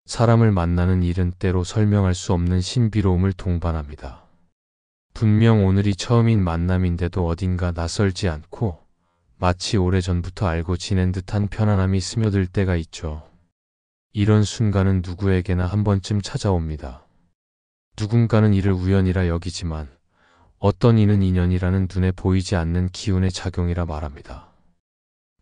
사람을 만나는 일은 때로 설명할 수 없는 신비로움을 동반합니다. 분명 오늘이 처음인 만남인데도 어딘가 낯설지 않고 마치 오래전부터 알고 지낸 듯한 편안함이 스며들 때가 있죠. 이런 순간은 누구에게나 한 번쯤 찾아옵니다. 누군가는 이를 우연이라 여기지만 어떤 이는 인연이라는 눈에 보이지 않는 기운의 작용이라 말합니다.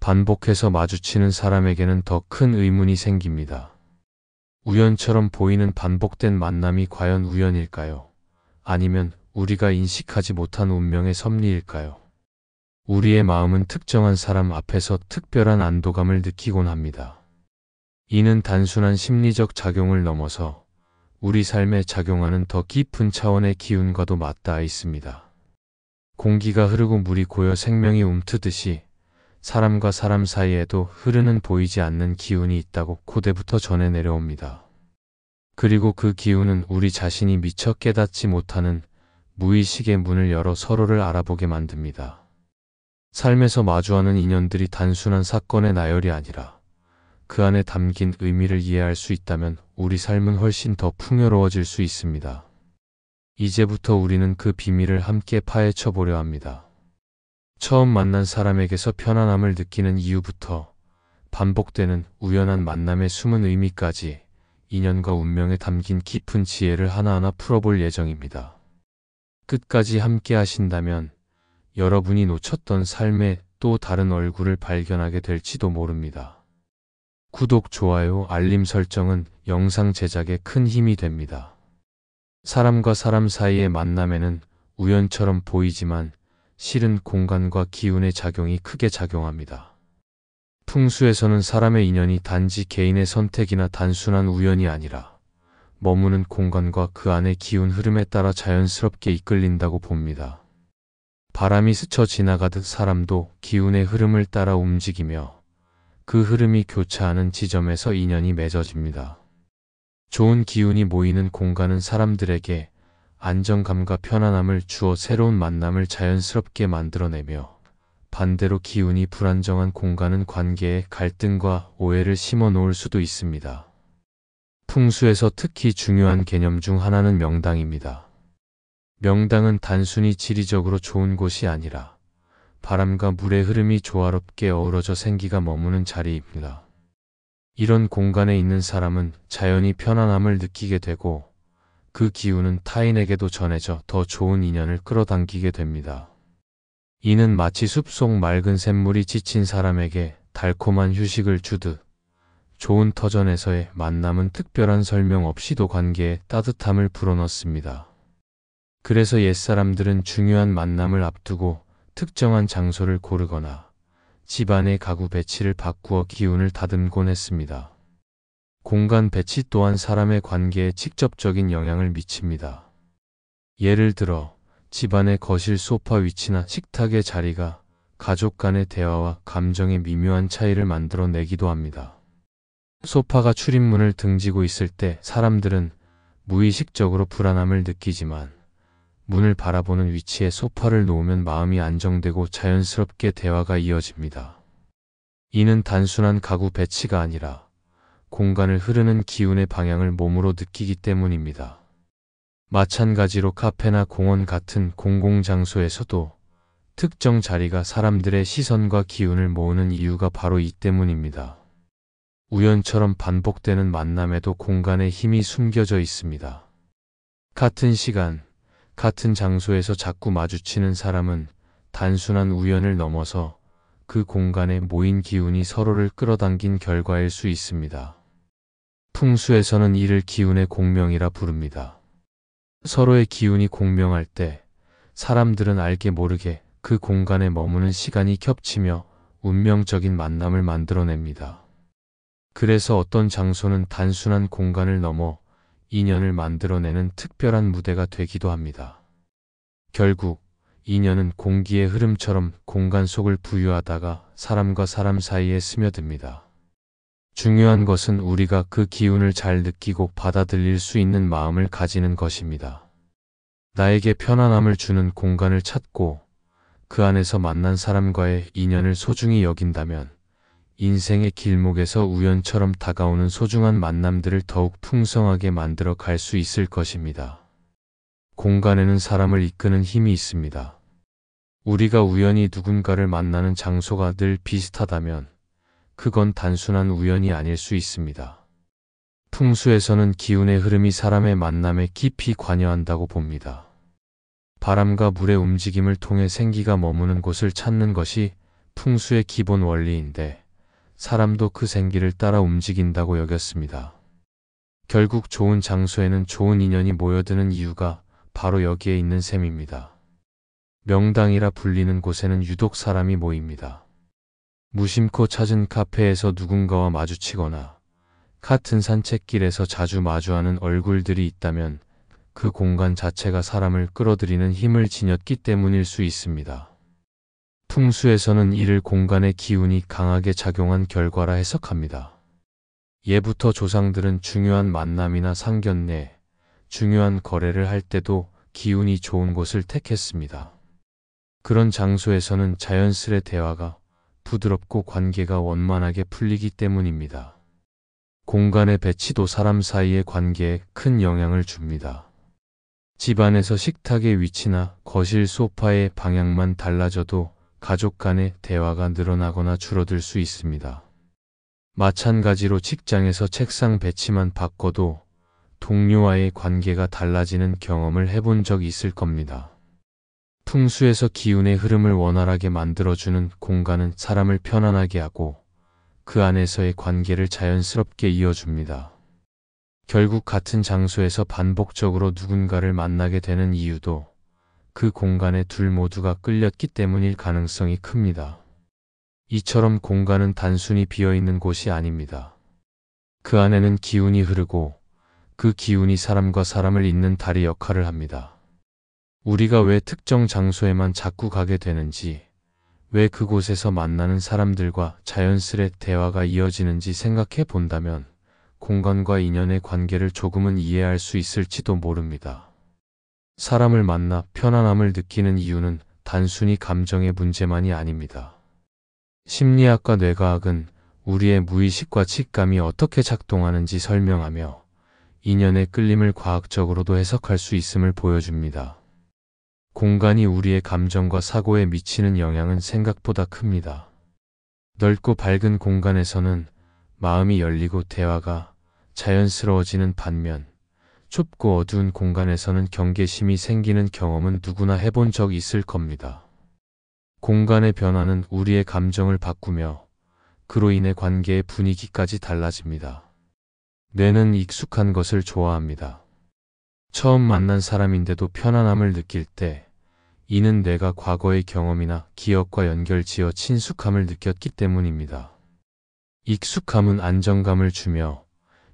반복해서 마주치는 사람에게는 더 큰 의문이 생깁니다. 우연처럼 보이는 반복된 만남이 과연 우연일까요? 아니면 우리가 인식하지 못한 운명의 섭리일까요? 우리의 마음은 특정한 사람 앞에서 특별한 안도감을 느끼곤 합니다. 이는 단순한 심리적 작용을 넘어서 우리 삶에 작용하는 더 깊은 차원의 기운과도 맞닿아 있습니다. 공기가 흐르고 물이 고여 생명이 움트듯이 사람과 사람 사이에도 흐르는 보이지 않는 기운이 있다고 고대부터 전해 내려옵니다. 그리고 그 기운은 우리 자신이 미처 깨닫지 못하는 무의식의 문을 열어 서로를 알아보게 만듭니다. 삶에서 마주하는 인연들이 단순한 사건의 나열이 아니라 그 안에 담긴 의미를 이해할 수 있다면 우리 삶은 훨씬 더 풍요로워질 수 있습니다. 이제부터 우리는 그 비밀을 함께 파헤쳐 보려 합니다. 처음 만난 사람에게서 편안함을 느끼는 이유부터 반복되는 우연한 만남의 숨은 의미까지 인연과 운명에 담긴 깊은 지혜를 하나하나 풀어볼 예정입니다. 끝까지 함께 하신다면 여러분이 놓쳤던 삶의 또 다른 얼굴을 발견하게 될지도 모릅니다. 구독, 좋아요, 알림 설정은 영상 제작에 큰 힘이 됩니다. 사람과 사람 사이의 만남에는 우연처럼 보이지만 실은 공간과 기운의 작용이 크게 작용합니다. 풍수에서는 사람의 인연이 단지 개인의 선택이나 단순한 우연이 아니라 머무는 공간과 그 안의 기운 흐름에 따라 자연스럽게 이끌린다고 봅니다. 바람이 스쳐 지나가듯 사람도 기운의 흐름을 따라 움직이며 그 흐름이 교차하는 지점에서 인연이 맺어집니다. 좋은 기운이 모이는 공간은 사람들에게 안정감과 편안함을 주어 새로운 만남을 자연스럽게 만들어내며 반대로 기운이 불안정한 공간은 관계에 갈등과 오해를 심어 놓을 수도 있습니다. 풍수에서 특히 중요한 개념 중 하나는 명당입니다. 명당은 단순히 지리적으로 좋은 곳이 아니라 바람과 물의 흐름이 조화롭게 어우러져 생기가 머무는 자리입니다. 이런 공간에 있는 사람은 자연히 편안함을 느끼게 되고 그 기운은 타인에게도 전해져 더 좋은 인연을 끌어당기게 됩니다. 이는 마치 숲속 맑은 샘물이 지친 사람에게 달콤한 휴식을 주듯 좋은 터전에서의 만남은 특별한 설명 없이도 관계에 따뜻함을 불어넣습니다. 그래서 옛사람들은 중요한 만남을 앞두고 특정한 장소를 고르거나 집안의 가구 배치를 바꾸어 기운을 다듬곤 했습니다. 공간 배치 또한 사람의 관계에 직접적인 영향을 미칩니다. 예를 들어 집안의 거실 소파 위치나 식탁의 자리가 가족 간의 대화와 감정의 미묘한 차이를 만들어내기도 합니다. 소파가 출입문을 등지고 있을 때 사람들은 무의식적으로 불안함을 느끼지만 문을 바라보는 위치에 소파를 놓으면 마음이 안정되고 자연스럽게 대화가 이어집니다. 이는 단순한 가구 배치가 아니라 공간을 흐르는 기운의 방향을 몸으로 느끼기 때문입니다. 마찬가지로 카페나 공원 같은 공공장소에서도 특정 자리가 사람들의 시선과 기운을 모으는 이유가 바로 이 때문입니다. 우연처럼 반복되는 만남에도 공간의 힘이 숨겨져 있습니다. 같은 시간, 같은 장소에서 자꾸 마주치는 사람은 단순한 우연을 넘어서 그 공간에 모인 기운이 서로를 끌어당긴 결과일 수 있습니다. 풍수에서는 이를 기운의 공명이라 부릅니다. 서로의 기운이 공명할 때 사람들은 알게 모르게 그 공간에 머무는 시간이 겹치며 운명적인 만남을 만들어냅니다. 그래서 어떤 장소는 단순한 공간을 넘어 인연을 만들어내는 특별한 무대가 되기도 합니다. 결국 인연은 공기의 흐름처럼 공간 속을 부유하다가 사람과 사람 사이에 스며듭니다. 중요한 것은 우리가 그 기운을 잘 느끼고 받아들일 수 있는 마음을 가지는 것입니다. 나에게 편안함을 주는 공간을 찾고 그 안에서 만난 사람과의 인연을 소중히 여긴다면 인생의 길목에서 우연처럼 다가오는 소중한 만남들을 더욱 풍성하게 만들어 갈 수 있을 것입니다. 공간에는 사람을 이끄는 힘이 있습니다. 우리가 우연히 누군가를 만나는 장소가 늘 비슷하다면 그건 단순한 우연이 아닐 수 있습니다. 풍수에서는 기운의 흐름이 사람의 만남에 깊이 관여한다고 봅니다. 바람과 물의 움직임을 통해 생기가 머무는 곳을 찾는 것이 풍수의 기본 원리인데 사람도 그 생기를 따라 움직인다고 여겼습니다. 결국 좋은 장소에는 좋은 인연이 모여드는 이유가 바로 여기에 있는 셈입니다. 명당이라 불리는 곳에는 유독 사람이 모입니다. 무심코 찾은 카페에서 누군가와 마주치거나 같은 산책길에서 자주 마주하는 얼굴들이 있다면 그 공간 자체가 사람을 끌어들이는 힘을 지녔기 때문일 수 있습니다. 풍수에서는 이를 공간의 기운이 강하게 작용한 결과라 해석합니다. 예부터 조상들은 중요한 만남이나 상견례, 중요한 거래를 할 때도 기운이 좋은 곳을 택했습니다. 그런 장소에서는 자연스레 대화가 부드럽고 관계가 원만하게 풀리기 때문입니다. 공간의 배치도 사람 사이의 관계에 큰 영향을 줍니다. 집안에서 식탁의 위치나 거실 소파의 방향만 달라져도 가족 간의 대화가 늘어나거나 줄어들 수 있습니다. 마찬가지로 직장에서 책상 배치만 바꿔도 동료와의 관계가 달라지는 경험을 해본 적 있을 겁니다. 풍수에서 기운의 흐름을 원활하게 만들어주는 공간은 사람을 편안하게 하고 그 안에서의 관계를 자연스럽게 이어줍니다. 결국 같은 장소에서 반복적으로 누군가를 만나게 되는 이유도 그 공간에 둘 모두가 끌렸기 때문일 가능성이 큽니다. 이처럼 공간은 단순히 비어있는 곳이 아닙니다. 그 안에는 기운이 흐르고 그 기운이 사람과 사람을 잇는 다리 역할을 합니다. 우리가 왜 특정 장소에만 자꾸 가게 되는지, 왜 그곳에서 만나는 사람들과 자연스레 대화가 이어지는지 생각해 본다면 공간과 인연의 관계를 조금은 이해할 수 있을지도 모릅니다. 사람을 만나 편안함을 느끼는 이유는 단순히 감정의 문제만이 아닙니다. 심리학과 뇌과학은 우리의 무의식과 직감이 어떻게 작동하는지 설명하며 인연의 끌림을 과학적으로도 해석할 수 있음을 보여줍니다. 공간이 우리의 감정과 사고에 미치는 영향은 생각보다 큽니다. 넓고 밝은 공간에서는 마음이 열리고 대화가 자연스러워지는 반면 좁고 어두운 공간에서는 경계심이 생기는 경험은 누구나 해본 적 있을 겁니다. 공간의 변화는 우리의 감정을 바꾸며 그로 인해 관계의 분위기까지 달라집니다. 뇌는 익숙한 것을 좋아합니다. 처음 만난 사람인데도 편안함을 느낄 때 이는 뇌가 과거의 경험이나 기억과 연결지어 친숙함을 느꼈기 때문입니다. 익숙함은 안정감을 주며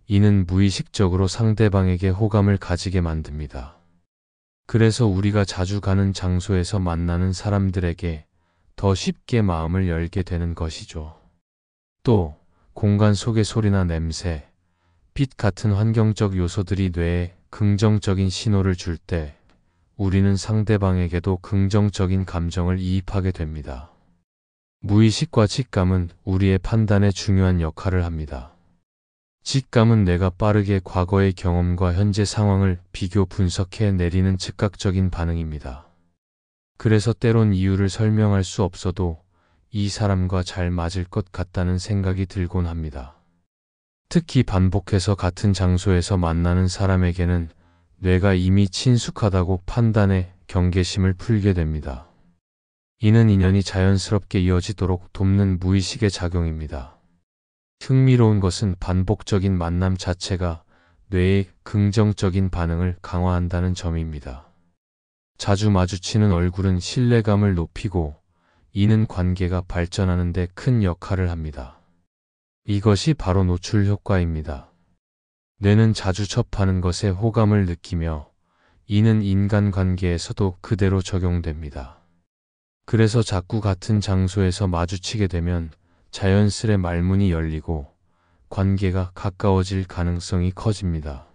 이는 무의식적으로 상대방에게 호감을 가지게 만듭니다. 그래서 우리가 자주 가는 장소에서 만나는 사람들에게 더 쉽게 마음을 열게 되는 것이죠. 또 공간 속의 소리나 냄새, 빛 같은 환경적 요소들이 뇌에 긍정적인 신호를 줄 때 우리는 상대방에게도 긍정적인 감정을 이입하게 됩니다. 무의식과 직감은 우리의 판단에 중요한 역할을 합니다. 직감은 뇌가 빠르게 과거의 경험과 현재 상황을 비교 분석해 내리는 즉각적인 반응입니다. 그래서 때론 이유를 설명할 수 없어도 이 사람과 잘 맞을 것 같다는 생각이 들곤 합니다. 특히 반복해서 같은 장소에서 만나는 사람에게는 뇌가 이미 친숙하다고 판단해 경계심을 풀게 됩니다. 이는 인연이 자연스럽게 이어지도록 돕는 무의식의 작용입니다. 흥미로운 것은 반복적인 만남 자체가 뇌의 긍정적인 반응을 강화한다는 점입니다. 자주 마주치는 얼굴은 신뢰감을 높이고 이는 관계가 발전하는 데 큰 역할을 합니다. 이것이 바로 노출 효과입니다. 뇌는 자주 접하는 것에 호감을 느끼며 이는 인간관계에서도 그대로 적용됩니다. 그래서 자꾸 같은 장소에서 마주치게 되면 자연스레 말문이 열리고 관계가 가까워질 가능성이 커집니다.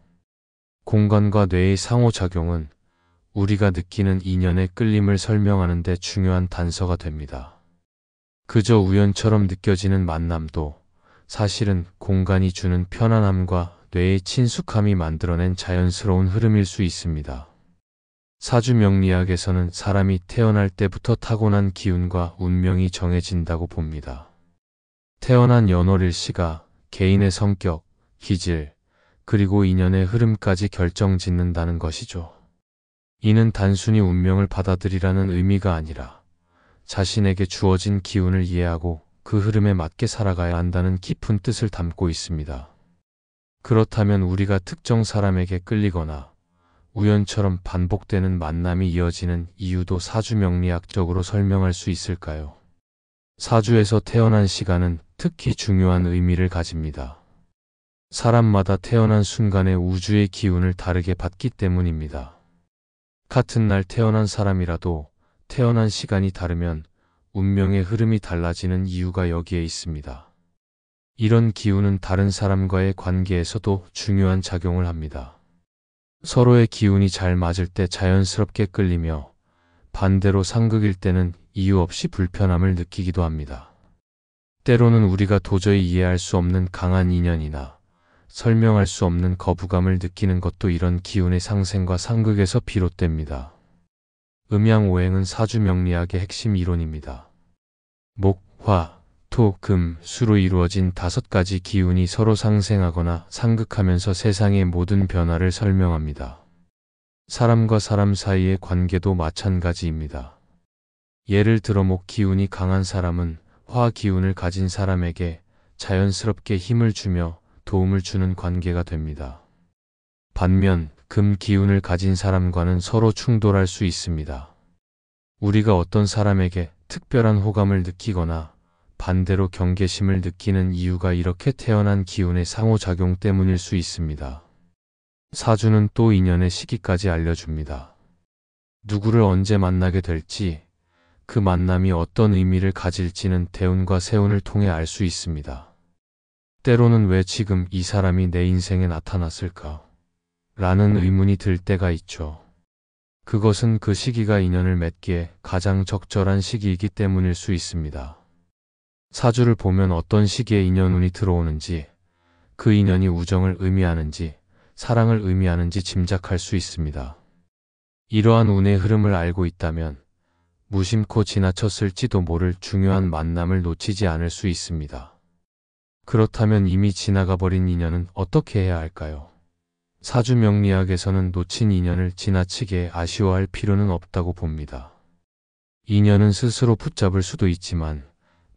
공간과 뇌의 상호작용은 우리가 느끼는 인연의 끌림을 설명하는 데 중요한 단서가 됩니다. 그저 우연처럼 느껴지는 만남도 사실은 공간이 주는 편안함과 뇌의 친숙함이 만들어낸 자연스러운 흐름일 수 있습니다. 사주 명리학에서는 사람이 태어날 때부터 타고난 기운과 운명이 정해진다고 봅니다. 태어난 연월일시가 개인의 성격, 기질, 그리고 인연의 흐름까지 결정짓는다는 것이죠. 이는 단순히 운명을 받아들이라는 의미가 아니라 자신에게 주어진 기운을 이해하고 그 흐름에 맞게 살아가야 한다는 깊은 뜻을 담고 있습니다. 그렇다면 우리가 특정 사람에게 끌리거나 우연처럼 반복되는 만남이 이어지는 이유도 사주 명리학적으로 설명할 수 있을까요? 사주에서 태어난 시간은 특히 중요한 의미를 가집니다. 사람마다 태어난 순간에 우주의 기운을 다르게 받기 때문입니다. 같은 날 태어난 사람이라도 태어난 시간이 다르면 운명의 흐름이 달라지는 이유가 여기에 있습니다. 이런 기운은 다른 사람과의 관계에서도 중요한 작용을 합니다. 서로의 기운이 잘 맞을 때 자연스럽게 끌리며 반대로 상극일 때는 이유 없이 불편함을 느끼기도 합니다. 때로는 우리가 도저히 이해할 수 없는 강한 인연이나 설명할 수 없는 거부감을 느끼는 것도 이런 기운의 상생과 상극에서 비롯됩니다. 음양오행은 사주 명리학의 핵심 이론입니다. 목, 화, 토, 금, 수로 이루어진 5가지 기운이 서로 상생하거나 상극하면서 세상의 모든 변화를 설명합니다. 사람과 사람 사이의 관계도 마찬가지입니다. 예를 들어 목 기운이 강한 사람은 화 기운을 가진 사람에게 자연스럽게 힘을 주며 도움을 주는 관계가 됩니다. 반면 금 기운을 가진 사람과는 서로 충돌할 수 있습니다. 우리가 어떤 사람에게 특별한 호감을 느끼거나 반대로 경계심을 느끼는 이유가 이렇게 태어난 기운의 상호작용 때문일 수 있습니다. 사주는 또 인연의 시기까지 알려줍니다. 누구를 언제 만나게 될지, 그 만남이 어떤 의미를 가질지는 대운과 세운을 통해 알 수 있습니다. 때로는 왜 지금 이 사람이 내 인생에 나타났을까? 라는 의문이 들 때가 있죠. 그것은 그 시기가 인연을 맺기에 가장 적절한 시기이기 때문일 수 있습니다. 사주를 보면 어떤 시기에 인연운이 들어오는지, 그 인연이 우정을 의미하는지, 사랑을 의미하는지 짐작할 수 있습니다. 이러한 운의 흐름을 알고 있다면 무심코 지나쳤을지도 모를 중요한 만남을 놓치지 않을 수 있습니다. 그렇다면 이미 지나가 버린 인연은 어떻게 해야 할까요? 사주 명리학에서는 놓친 인연을 지나치게 아쉬워할 필요는 없다고 봅니다. 인연은 스스로 붙잡을 수도 있지만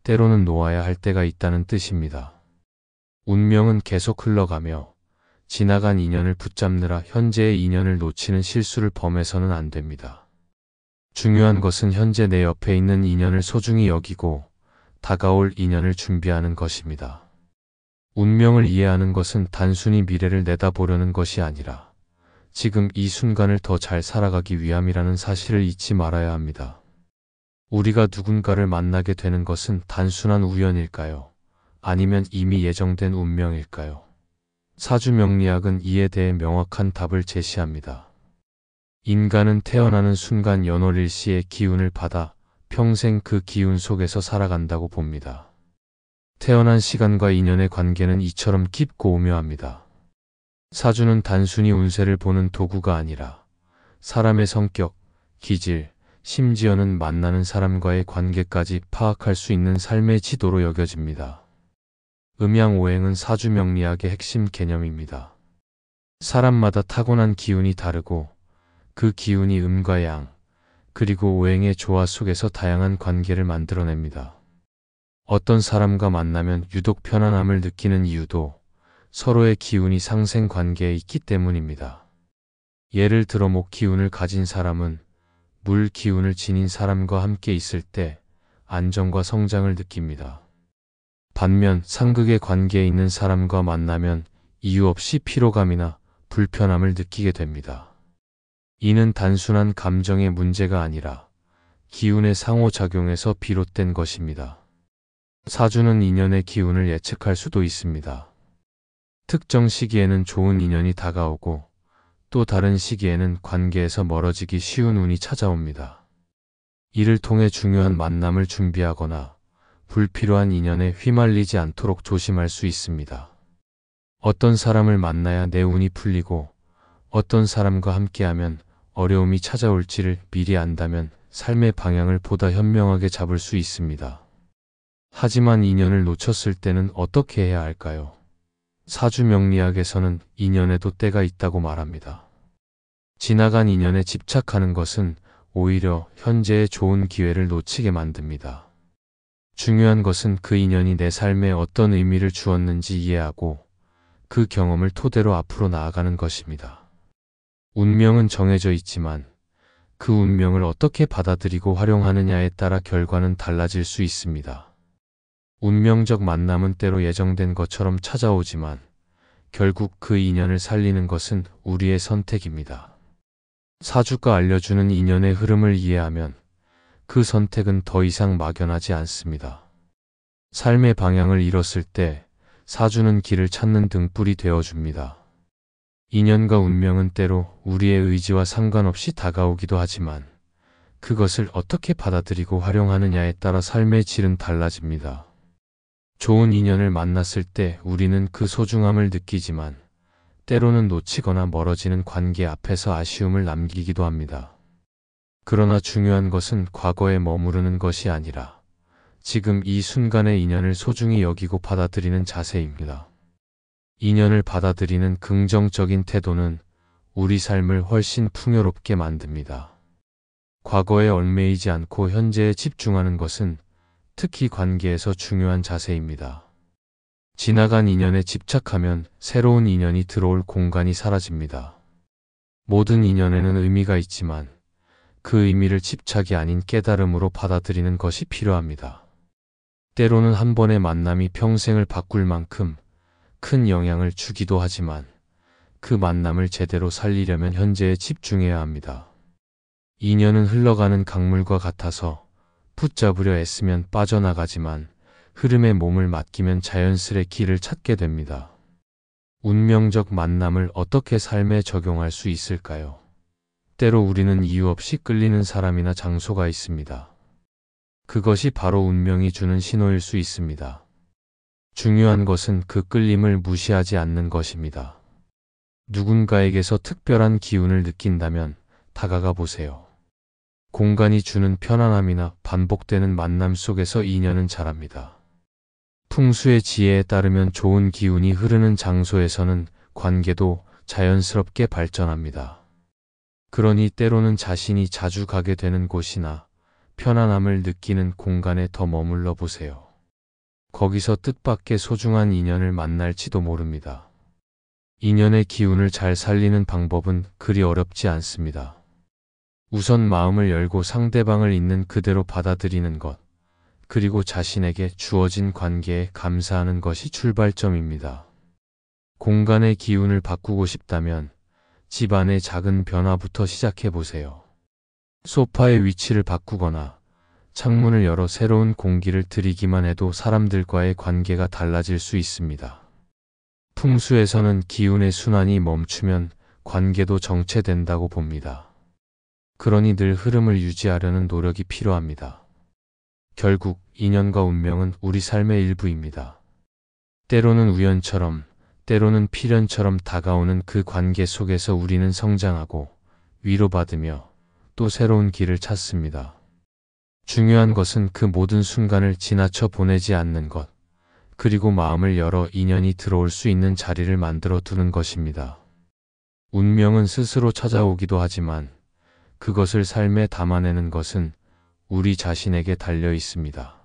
때로는 놓아야 할 때가 있다는 뜻입니다. 운명은 계속 흘러가며 지나간 인연을 붙잡느라 현재의 인연을 놓치는 실수를 범해서는 안 됩니다. 중요한 것은 현재 내 옆에 있는 인연을 소중히 여기고 다가올 인연을 준비하는 것입니다. 운명을 이해하는 것은 단순히 미래를 내다보려는 것이 아니라 지금 이 순간을 더 잘 살아가기 위함이라는 사실을 잊지 말아야 합니다. 우리가 누군가를 만나게 되는 것은 단순한 우연일까요? 아니면 이미 예정된 운명일까요? 사주 명리학은 이에 대해 명확한 답을 제시합니다. 인간은 태어나는 순간 연월일시의 기운을 받아 평생 그 기운 속에서 살아간다고 봅니다. 태어난 시간과 인연의 관계는 이처럼 깊고 오묘합니다. 사주는 단순히 운세를 보는 도구가 아니라 사람의 성격, 기질, 심지어는 만나는 사람과의 관계까지 파악할 수 있는 삶의 지도로 여겨집니다. 음양오행은 사주 명리학의 핵심 개념입니다. 사람마다 타고난 기운이 다르고 그 기운이 음과 양, 그리고 오행의 조화 속에서 다양한 관계를 만들어냅니다. 어떤 사람과 만나면 유독 편안함을 느끼는 이유도 서로의 기운이 상생 관계에 있기 때문입니다. 예를 들어 목 기운을 가진 사람은 물 기운을 지닌 사람과 함께 있을 때 안정과 성장을 느낍니다. 반면 상극의 관계에 있는 사람과 만나면 이유 없이 피로감이나 불편함을 느끼게 됩니다. 이는 단순한 감정의 문제가 아니라 기운의 상호작용에서 비롯된 것입니다. 사주는 인연의 기운을 예측할 수도 있습니다. 특정 시기에는 좋은 인연이 다가오고 또 다른 시기에는 관계에서 멀어지기 쉬운 운이 찾아옵니다. 이를 통해 중요한 만남을 준비하거나 불필요한 인연에 휘말리지 않도록 조심할 수 있습니다. 어떤 사람을 만나야 내 운이 풀리고 어떤 사람과 함께하면 어려움이 찾아올지를 미리 안다면 삶의 방향을 보다 현명하게 잡을 수 있습니다. 하지만 인연을 놓쳤을 때는 어떻게 해야 할까요? 사주명리학에서는 인연에도 때가 있다고 말합니다. 지나간 인연에 집착하는 것은 오히려 현재의 좋은 기회를 놓치게 만듭니다. 중요한 것은 그 인연이 내 삶에 어떤 의미를 주었는지 이해하고 그 경험을 토대로 앞으로 나아가는 것입니다. 운명은 정해져 있지만 그 운명을 어떻게 받아들이고 활용하느냐에 따라 결과는 달라질 수 있습니다. 운명적 만남은 때로 예정된 것처럼 찾아오지만 결국 그 인연을 살리는 것은 우리의 선택입니다. 사주가 알려주는 인연의 흐름을 이해하면 그 선택은 더 이상 막연하지 않습니다. 삶의 방향을 잃었을 때 사주는 길을 찾는 등불이 되어줍니다. 인연과 운명은 때로 우리의 의지와 상관없이 다가오기도 하지만 그것을 어떻게 받아들이고 활용하느냐에 따라 삶의 질은 달라집니다. 좋은 인연을 만났을 때 우리는 그 소중함을 느끼지만 때로는 놓치거나 멀어지는 관계 앞에서 아쉬움을 남기기도 합니다. 그러나 중요한 것은 과거에 머무르는 것이 아니라 지금 이 순간의 인연을 소중히 여기고 받아들이는 자세입니다. 인연을 받아들이는 긍정적인 태도는 우리 삶을 훨씬 풍요롭게 만듭니다. 과거에 얽매이지 않고 현재에 집중하는 것은 특히 관계에서 중요한 자세입니다. 지나간 인연에 집착하면 새로운 인연이 들어올 공간이 사라집니다. 모든 인연에는 의미가 있지만 그 의미를 집착이 아닌 깨달음으로 받아들이는 것이 필요합니다. 때로는 한 번의 만남이 평생을 바꿀 만큼 큰 영향을 주기도 하지만 그 만남을 제대로 살리려면 현재에 집중해야 합니다. 인연은 흘러가는 강물과 같아서 붙잡으려 애쓰면 빠져나가지만 흐름에 몸을 맡기면 자연스레 길을 찾게 됩니다. 운명적 만남을 어떻게 삶에 적용할 수 있을까요? 때로 우리는 이유 없이 끌리는 사람이나 장소가 있습니다. 그것이 바로 운명이 주는 신호일 수 있습니다. 중요한 것은 그 끌림을 무시하지 않는 것입니다. 누군가에게서 특별한 기운을 느낀다면 다가가 보세요. 공간이 주는 편안함이나 반복되는 만남 속에서 인연은 자랍니다. 풍수의 지혜에 따르면 좋은 기운이 흐르는 장소에서는 관계도 자연스럽게 발전합니다. 그러니 때로는 자신이 자주 가게 되는 곳이나 편안함을 느끼는 공간에 더 머물러 보세요. 거기서 뜻밖의 소중한 인연을 만날지도 모릅니다. 인연의 기운을 잘 살리는 방법은 그리 어렵지 않습니다. 우선 마음을 열고 상대방을 있는 그대로 받아들이는 것, 그리고 자신에게 주어진 관계에 감사하는 것이 출발점입니다. 공간의 기운을 바꾸고 싶다면 집안의 작은 변화부터 시작해 보세요. 소파의 위치를 바꾸거나 창문을 열어 새로운 공기를 들이기만 해도 사람들과의 관계가 달라질 수 있습니다. 풍수에서는 기운의 순환이 멈추면 관계도 정체된다고 봅니다. 그러니 늘 흐름을 유지하려는 노력이 필요합니다. 결국 인연과 운명은 우리 삶의 일부입니다. 때로는 우연처럼, 때로는 필연처럼 다가오는 그 관계 속에서 우리는 성장하고 위로받으며 또 새로운 길을 찾습니다. 중요한 것은 그 모든 순간을 지나쳐 보내지 않는 것, 그리고 마음을 열어 인연이 들어올 수 있는 자리를 만들어 두는 것입니다. 운명은 스스로 찾아오기도 하지만 그것을 삶에 담아내는 것은 우리 자신에게 달려 있습니다.